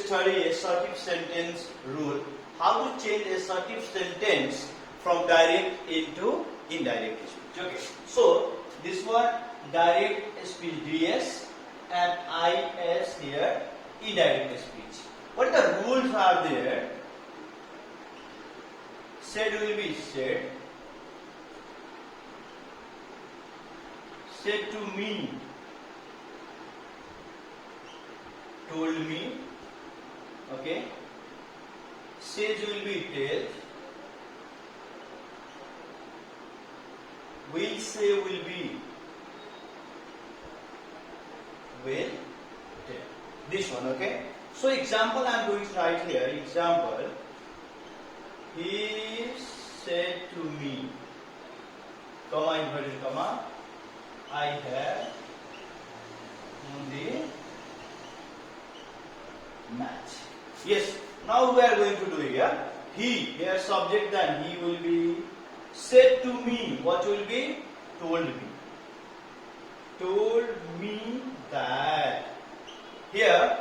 study assertive sentence rule. How to change assertive sentence from direct into indirect speech. Okay. So this one direct speech DS and IS here indirect speech. What the rules are there? Said will be said. Said to me. Told me. Okay. Says will be tell. Will say will be will tell. This one, okay. So example I am going to write here. Example. He said to me, comma inverted comma, I have won the match. Yes. Now we are going to do here. He, here subject, then he will be said to me. What will be? Told me. Told me that. Here,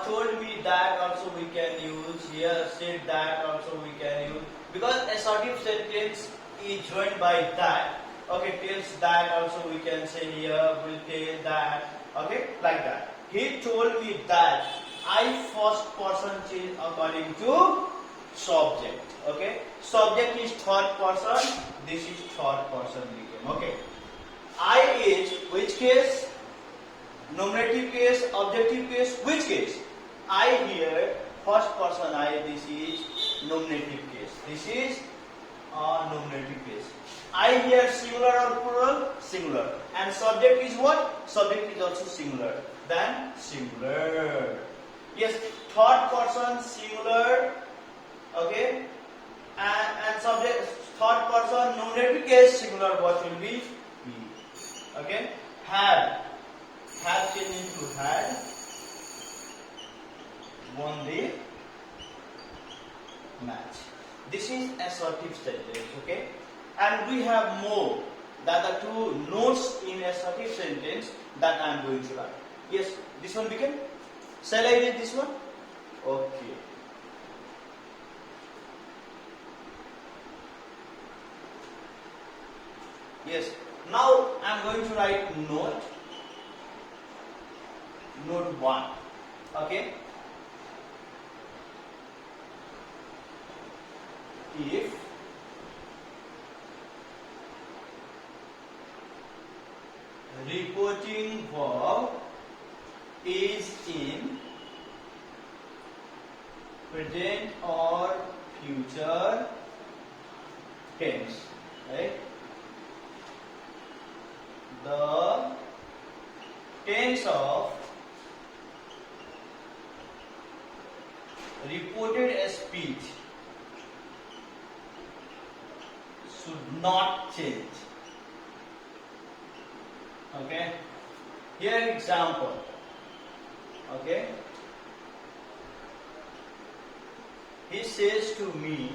told me that also we can use. Here, said that also we can use. Because assertive sentence is joined by that. Okay, tells that also we can say here, will tell that. Okay, like that. He told me that. I first person change according to subject. Okay, subject is third person. This is third person became. Okay, I is which case? Nominative case, objective case. Which case? I here first person I. This is nominative case. This is nominative case. I here singular or plural? Singular. And subject is what? Subject is also singular. Then singular. Yes, third person singular. Okay, and subject third person nominative case singular. What will be? He. Okay, had changed into had won the match. This is assertive sentence. Okay, and we have more that the two notes in assertive sentence that I am going to write. Yes, this one became. Shall I read this one? Okay. Yes. Now I am going to write note. Note 1. Okay. If reporting verb is in present or future tense, right? The tense of reported speech should not change. Okay. Here example. Okay. He says to me,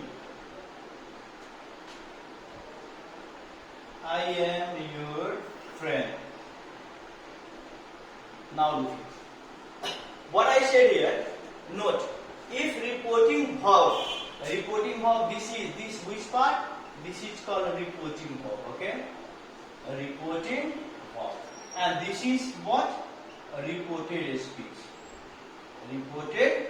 I am your friend. Now look. What I said here, note, if reporting verb, this which part? This is called a reporting verb, okay? A reporting verb. And this is what? A reported speech. Reported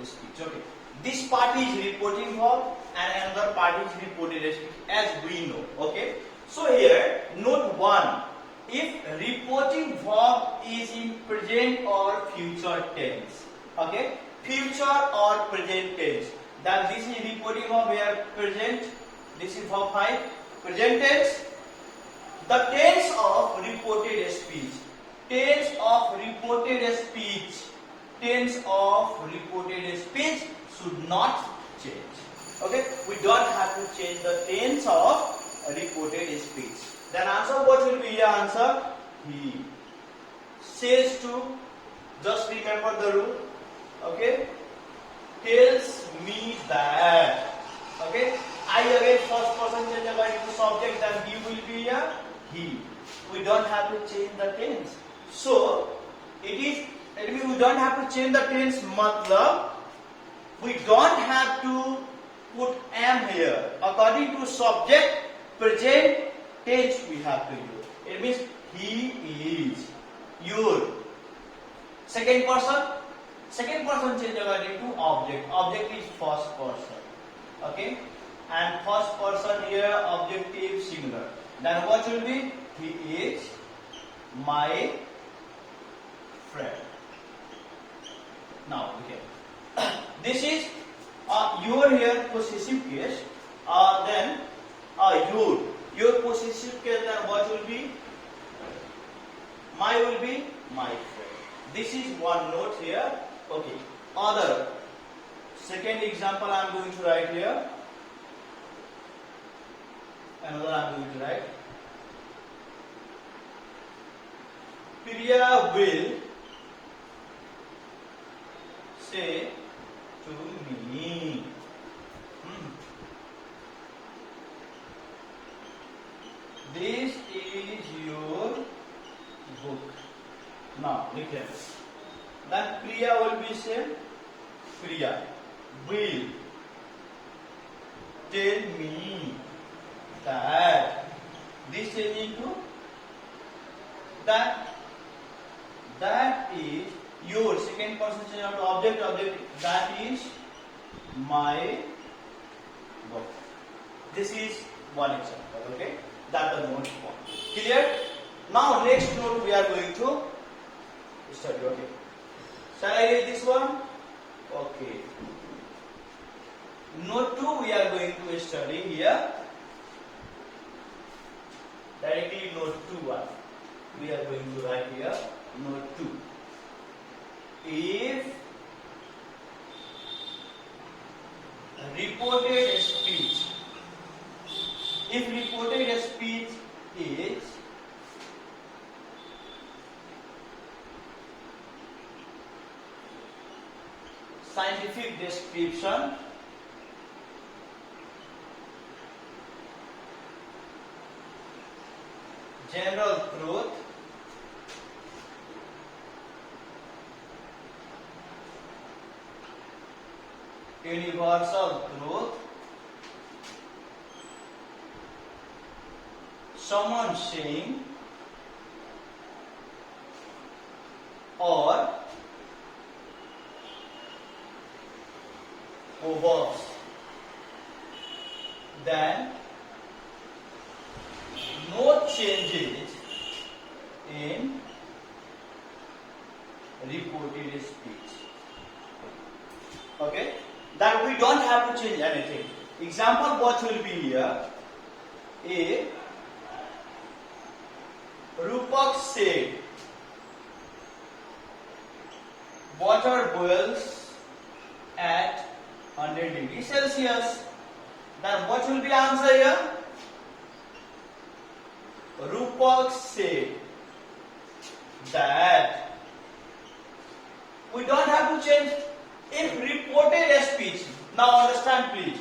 speech, okay. This part is reporting verb and another part is reported speech, as we know, okay? So here, note 1. If reporting verb is in present or future tense, okay? Future or present tense. Then this is reporting verb here, present. This is verb 5, present tense. The tense of reported speech. Tense of reported speech. Tense of reported speech should not change. Okay? We don't have to change the tense of reported speech. Then answer, what will be your answer? He says to, just remember the rule. Okay? Tells me that. Okay? I again first person change according to subject, then he will be a he. We don't have to change the tense. So it is That means we don't have to change the tense. Matlab, we don't have to put am here. According to subject, present tense we have to use. It means he is. Your. Second person. Second person change according to object. Object is first person. Okay. And first person here objective singular. Then what will be? He is my friend. Now okay. This is your here possessive case. Then your possessive case. Then what will be? My will be my friend. This is one note here. Okay. Other. Second example I am going to write here. Another I am going to write. Priya will say to me. This is your book. Now, look here. Then Priya will be say, Priya will tell me that this change into that is your second person change of object that is my book. This is one example. Okay, that's the note one. Clear? Now next note we are going to study. Okay, shall I read this one? Okay. Note 2 we are going to study here. Directly note 2 we are going to write here. Note 2. If reported speech is scientific description, general truth, universal truth, someone saying, or proverbs, then no changes in reported speech. Okay, that we don't have to change anything. Example what will be here? A Rupak said water boils at 100 degrees Celsius. Then what will be answer here? Rupak said that. We don't have to change. If reported speech, now understand please.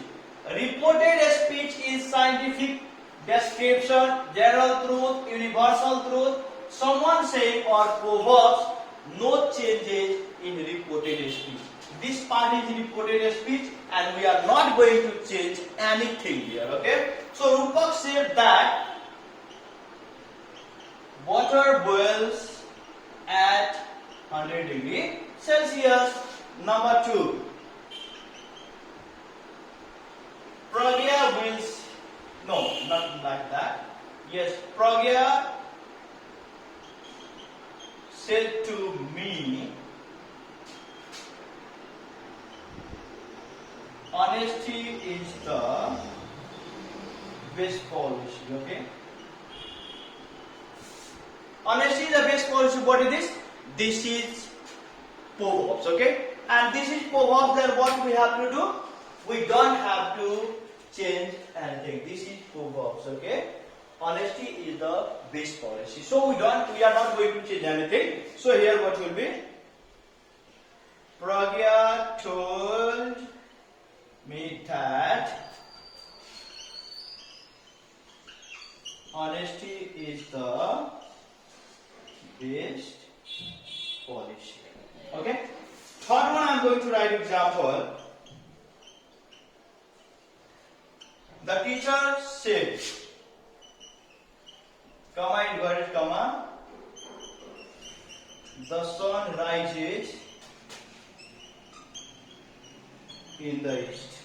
Reported speech is scientific description, general truth, universal truth, someone saying or proverbs, no changes in reported speech. This part is reported speech and we are not going to change anything here. Okay. So Rupak said that water boils at 100 degrees Celsius. Number 2. Pragya will, no, not like that. Yes, Pragya said to me, honesty is the best policy. Okay. Honesty is the best policy. What is this? This is proverbs. Okay. And this is proverbs. Then what we have to do? We don't have to change anything. This is proverbs. Okay. Honesty is the best policy. So we are not going to change anything. So here what will be? Pragya told me that honesty is the best policy. I'm going to write example. The teacher said, comma inverted comma, the sun rises in the east.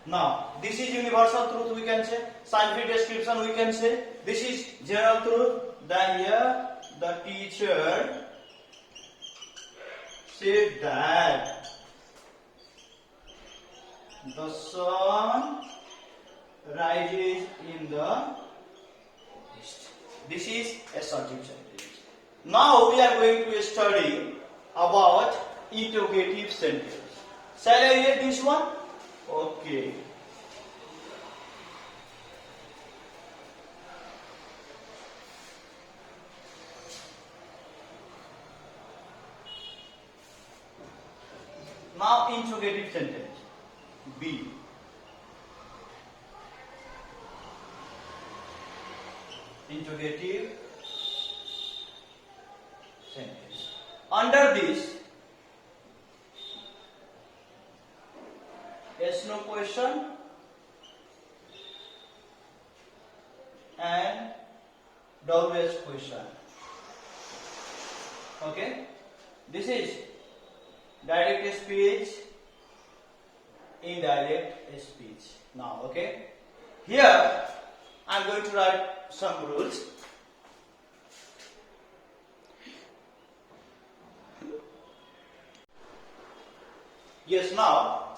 Now, this is universal truth, we can say. Scientific description, we can say. This is general truth. Then here, the teacher said that the sun rises in the east. This is assertive sentence. Now we are going to study about interrogative sentence. Shall I read this one? Okay. Now interrogative sentence. B. Interrogative sentence. Under this, yes no question and WH question. Okay, this is direct speech, indirect speech. Now, okay, here I am going to write some rules. Yes, now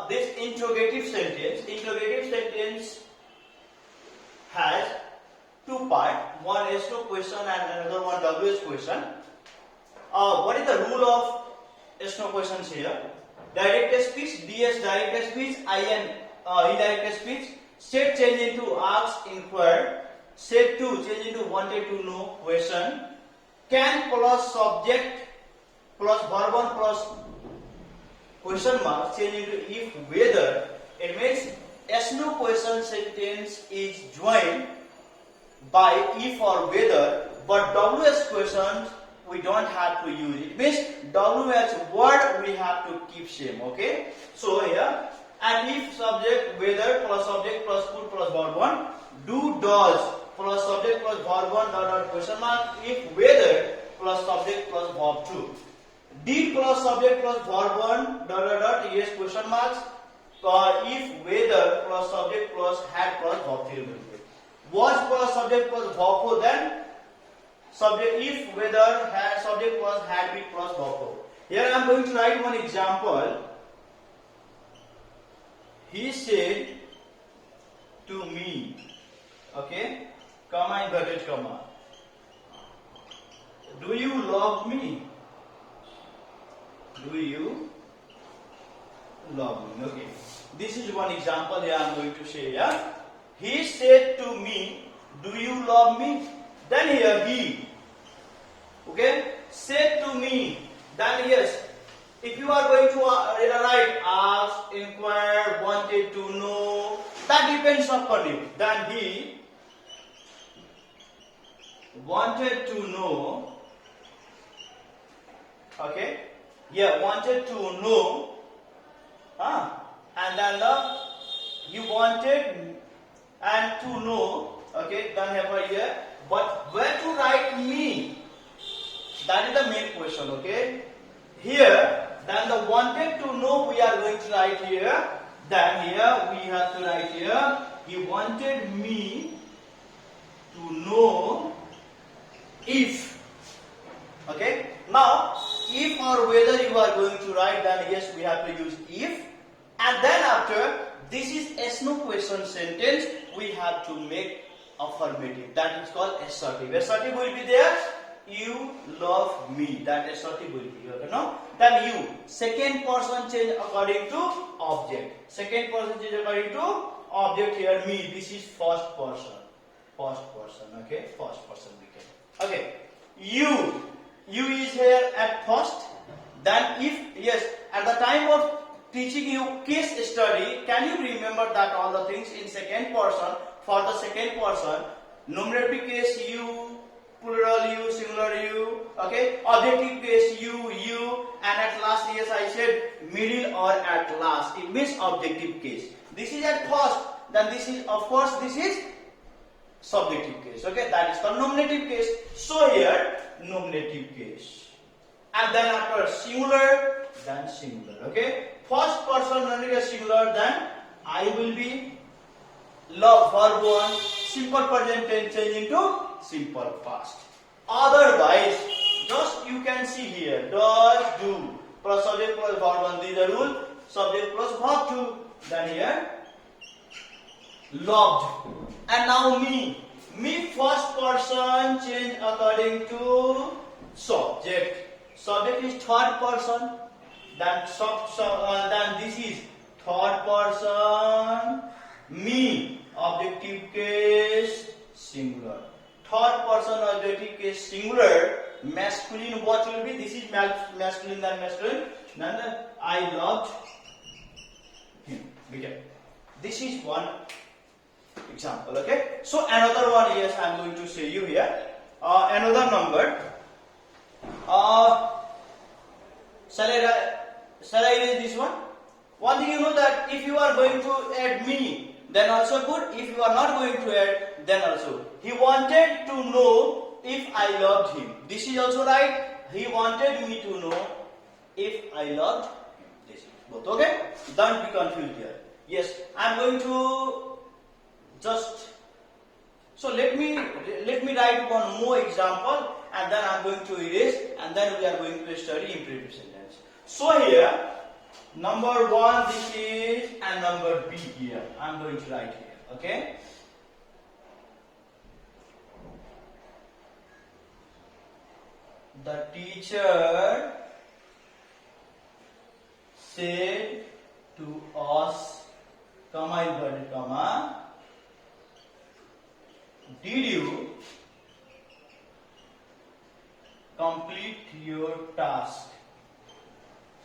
this interrogative sentence has two parts. One is no question and another one WH question. What is the rule of yes no questions here? Direct speech, DS direct speech, IN indirect speech. Set change into ask, inquire. Set to change into wanted to know question. Can plus subject plus verb one plus question mark change into if whether. It means yes no question sentence is joined by if or whether, but WH questions we don't have to use. It means WH word we have to keep same. Okay, so here and if subject whether plus subject plus put plus verb one, do does plus subject plus verb one dot question mark, if whether plus subject plus verb two, did plus subject plus verb one dot yes question marks, if whether plus subject plus had plus verb three, was plus subject plus verb four, then subject if whether had subject plus had been plus verb four. Here I am going to write one example. He said to me, okay, comma inverted comma, do you love me? Do you love me? Okay, this is one example here I am going to say. Yeah, he said to me, do you love me? Then here he, okay, said to me. Then yes, if you are going to write ask, inquire, wanted to know, that depends upon you. Then he wanted to know, okay, yeah, wanted to know, and then you wanted and to know, okay, then have here, but where to write me? That is the main question, okay. Here, then the wanted to know we are going to write here. Then here we have to write here, he wanted me to know if. Okay. Now, if or whether you are going to write, then yes, we have to use if. And then after, this is yes no question sentence, we have to make affirmative. That is called assertive. Assertive will be there. You love me. That assertive will be here. No? Then you. Second person change according to object. Second person change according to object here. Me. This is first person. First person. Okay. First person we can. Okay. You. You is here at first. Then if yes, at the time of teaching you case study, can you remember that all the things in second person? For the second person, nominative case you, plural you, singular you, okay, objective case you, and at last, yes, I said middle or at last, it means objective case. This is at first, then this is, of course, this is subjective case, okay, that is called nominative case. So here, nominative case, and then after singular, then singular, okay, first person nominative singular, then I will be love verb 1, simple present tense change into simple past. Otherwise, just you can see here, does, do, plus subject plus verb 1, these are rule, subject plus verb 2, then here, loved. And now me first person change according to subject. Subject is third person, then then this is third person, me, objective case, singular. Third person objective case singular, masculine what will be? This is masculine, then masculine, then I loved him. Okay. This is one example, okay. So another one, yes, I am going to say you here. Another number. Shall I erase this one? One thing you know that if you are going to add me, then also good. If you are not going to add, then also. He wanted to know if I loved him. This is also right. He wanted me to know if I loved him. This is both, okay. Don't be confused here. Yes, I am going to just. So let me write one more example, and then I am going to erase, and then we are going to study imperative sentence. So here, number 1 this is, and number B here. I am going to write here, okay. The teacher said to us, comma inverted comma, did you complete your task?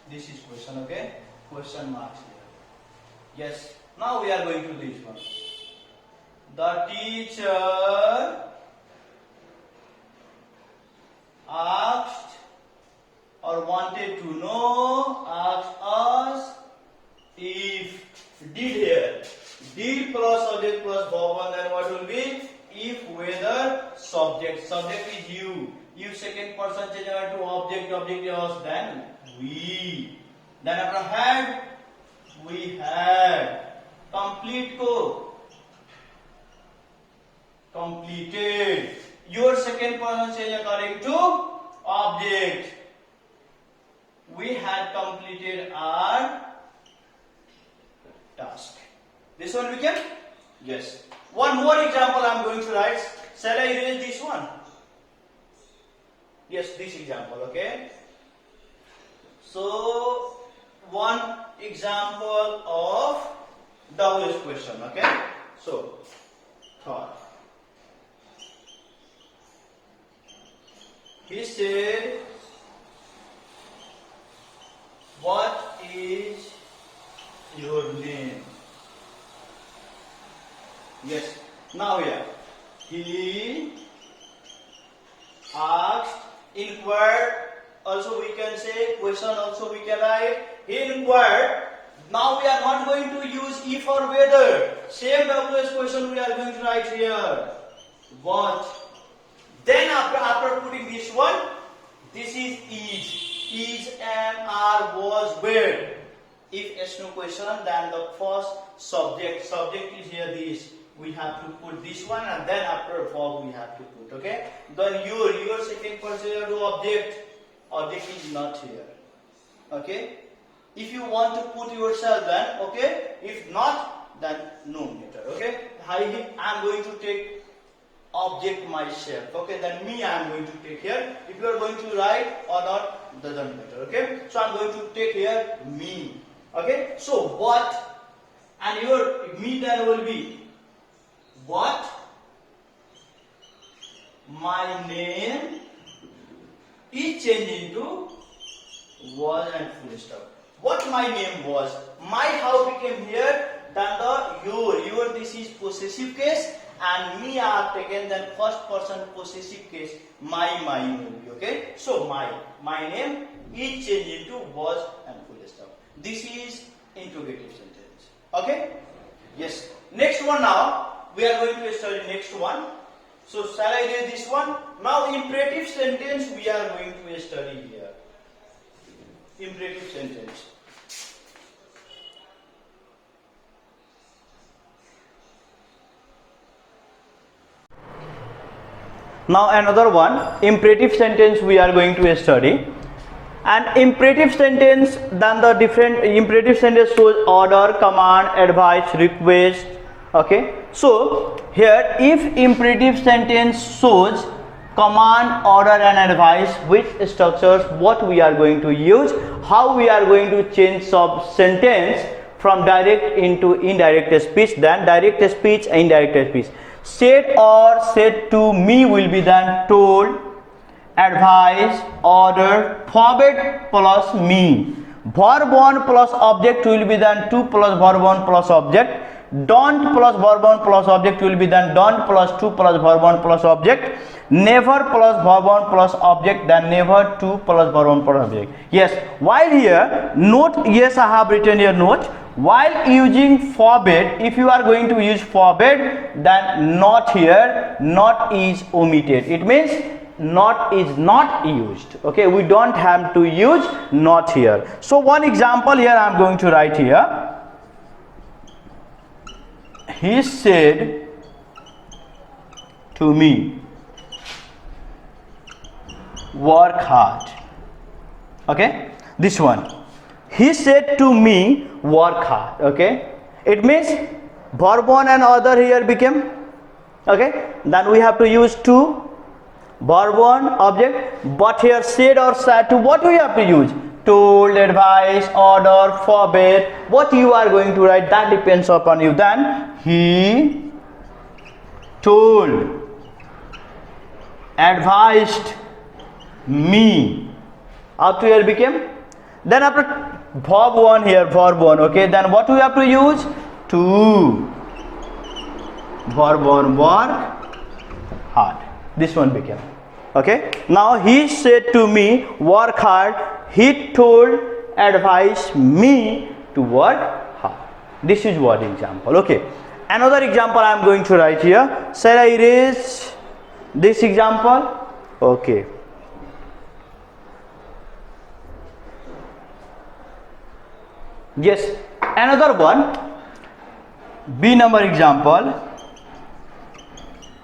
This is question, okay? Question marks here. Yes. Now we are going to this one. The teacher asked or wanted to know, asked us if, did here, did plus subject plus verb 1, then what will be? If, whether, subject. Subject is you. You second person change to object, object is us, then we. Then after had, we had. Complete ko, completed. Your second person change according to object. We had completed our task. This one we can? Yes. One more example I am going to write. Shall I erase this one? Yes, this example, okay. So, one example of double question, okay. So, thought. He said, what is your name? Yes. Now here, he asked, inquired, also we can say, question also we can write, he inquired. Now we are not going to use if or whether. Same WS question we are going to write here. What? Then after putting this one, this is is, am, are, was, were. If S no question, then the first subject is here this. We have to put this one, and then after verb we have to put, okay. Then your second person to object is not here, okay. If you want to put yourself, then okay. If not, then no matter, okay. I am going to take object myself, okay. Then me I am going to take here. If you are going to write or not, doesn't matter, okay. So I am going to take here me, okay. So what, and your me then will be what my name is changed into was and full stop. What my name was, my how became here, then the your this is possessive case, and me I have taken, then first person possessive case, my will be, okay. So my name is changed into was and full stop. This is interrogative sentence, okay. Yes, next one. Now we are going to study next one. So shall I read this one? Now imperative sentence we are going to study here. Imperative sentence. Now another one, imperative sentence we are going to study. And imperative sentence, then the different imperative sentence shows order, command, advice, request, okay. So here if imperative sentence shows command, order and advice, which structures what we are going to use, how we are going to change sub sentence from direct into indirect speech, then direct speech, indirect speech. Said or said to me will be then told, advice, order, forbid plus me. Verb 1 plus object will be then to plus verb 1 plus object. Don't plus verb 1 plus object will be then don't plus to plus verb 1 plus object. Never plus verb 1 plus object, then never to plus verb 1 plus object. Yes, while here note, yes I have written here note. While using forbid, if you are going to use forbid, then not here, not is omitted. It means not is not used, okay. We don't have to use not here. So one example here I am going to write here. He said to me, work hard, okay. This one, he said to me, work hard, okay. It means verb 1 and other here became, okay. Then we have to use to, verb 1 object, but here said or said to, what we have to use? Told, advice, order, forbid. What you are going to write, that depends upon you. Then he told, advised me. Up to here became. Then after verb 1 here, verb 1, okay. Then what we have to use? To. Verb 1, work hard. This one became, okay. Now he said to me, work hard. He told, advised me to work hard. This is what example, okay. Another example I am going to write here. Shall I erase this example? Okay. Yes, another one, B number example.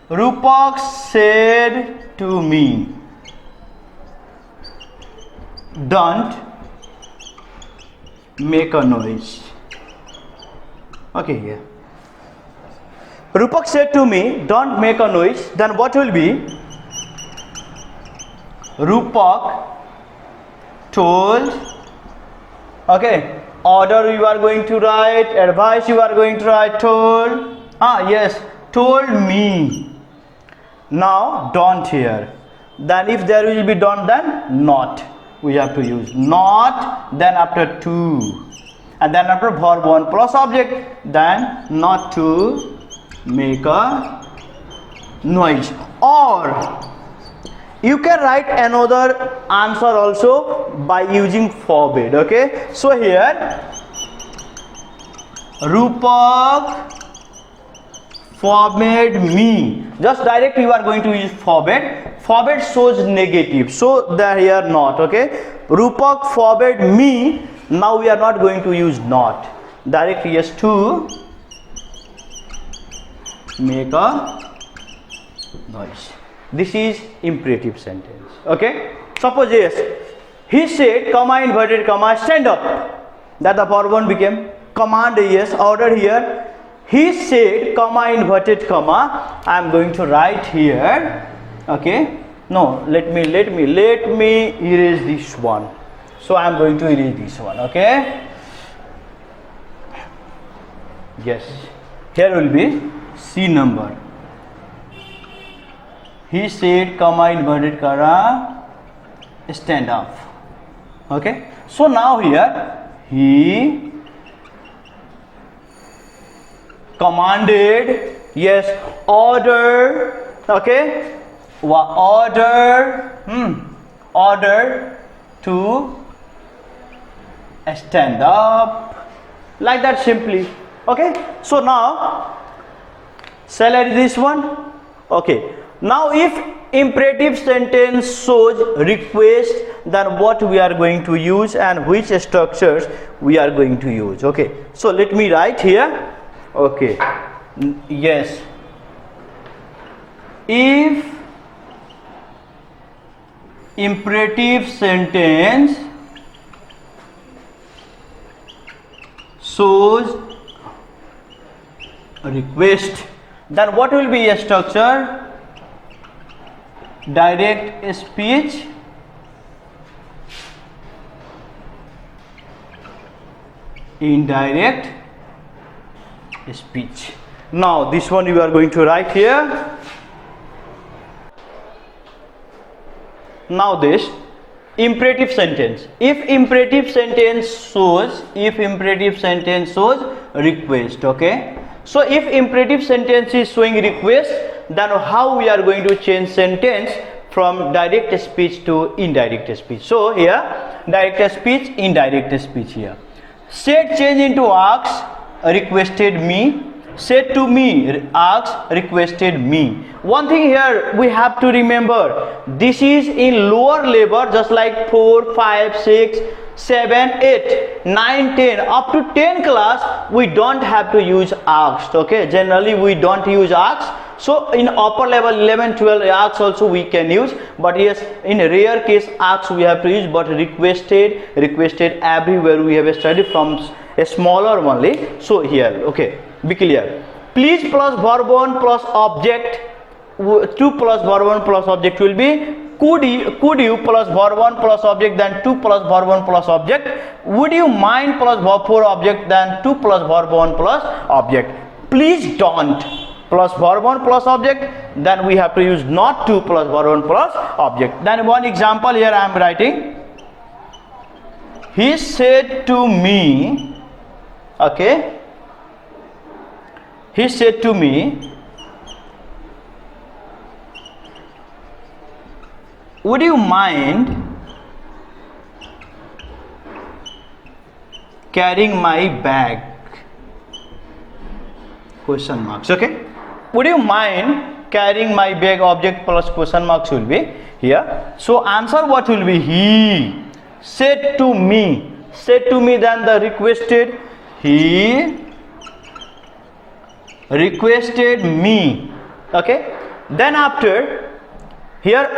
Rupak said to me, don't make a noise. Okay, here. Rupak said to me, don't make a noise. Then what will be? Rupak told, okay. Order you are going to write, advice you are going to write, told. Yes, told me. Now don't here. Then if there will be don't, then not. We have to use not, then after to, and then after verb 1 plus object, then not to make a noise. Or you can write another answer also by using forbid, okay. So here Rupak forbade me. Just direct you are going to use forbade. Forbade shows negative, so there here not, okay. Rupak forbade me. Now we are not going to use not. Direct yes to make a noise. This is imperative sentence, okay. Suppose yes, he said, comma inverted comma, stand up. That the verb 1 became. Command yes, order here. He said, comma inverted comma. I am going to write here, okay. No, let me erase this one. So I am going to erase this one, okay. Yes, here will be C number. He said, comma inverted comma, stand up, okay. So now here he commanded Yes, order. Okay, order. Order to stand up, like that simply. Okay, so now shall I read this one? Okay, now if imperative sentence shows request, then what we are going to use and which structures we are going to use. Okay, so let me write here. Okay, yes, if imperative sentence shows request, then what will be a structure? Direct speech, indirect speech. Now this one you are going to write here. Now this imperative sentence, if imperative sentence shows request. Okay, so if imperative sentence is showing request, then how we are going to change sentence from direct speech to indirect speech? So here direct speech, indirect speech. Here said change into asks, requested me. Said to me, asked, requested me. One thing here we have to remember, this is in lower level, just like 4, 5, 6, 7, 8, 9, 10, up to 10 class we don't have to use asked. Okay, generally we don't use asked. So in upper level 11, 12 asked also we can use, but yes, in rare case asked we have to use. But requested everywhere we have studied from a smaller only. So here, okay, be clear. Please plus verb 1 plus object, 2 plus verb 1 plus object will be could you plus verb 1 plus object, then 2 plus verb 1 plus object. Would you mind plus verb 4 object, then 2 plus verb 1 plus object. Please don't plus verb 1 plus object, then we have to use not 2 plus verb 1 plus object. Then one example here I am writing. He said to me, okay, he said to me, would you mind carrying my bag? Question marks. Okay, would you mind carrying my bag? Object plus question marks will be here. So answer what will be? He said to me. Said to me, then the requested, he requested me. Okay, then after here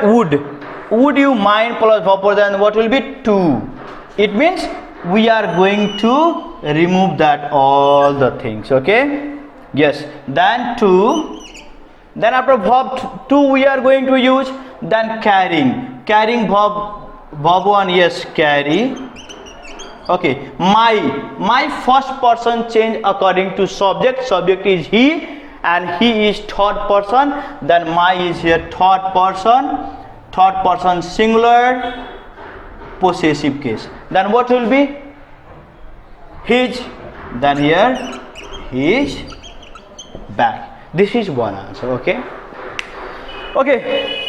would you mind plus verb, then what will be? To. It means we are going to remove that all the things. Okay, yes, then to, then after verb 2 we are going to use, then carrying verb 1, yes, carry. Okay, my first person change according to subject is he and he is third person, then my is here third person singular possessive case. Then what will be? His, then here his bag. This is one answer. Okay,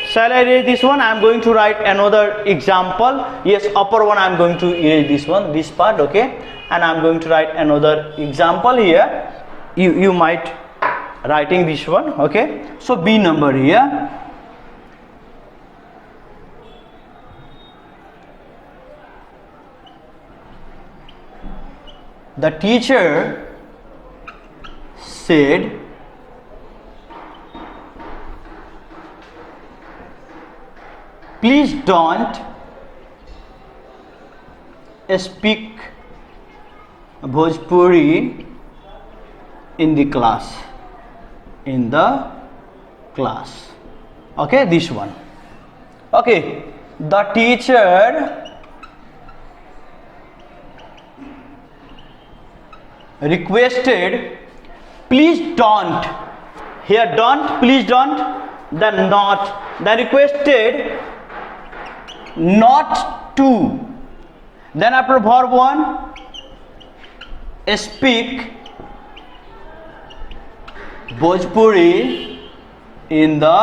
shall I erase this one? I am going to write another example. Yes, upper one I am going to erase this one, this part. Okay, and I am going to write another example here. You might writing this one. Okay, so B number here. The teacher said, please don't speak Bhojpuri in the class. Okay, this one. Okay, the teacher requested, please don't. Here don't, please don't, then not. Then requested not to. Then after verb 1, speak Bhojpuri in the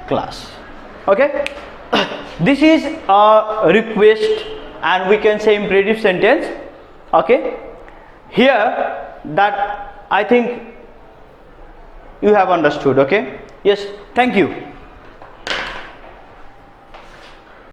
class. Okay. This is a request and we can say imperative sentence. Okay. Here that I think you have understood. Okay. Yes. Thank you.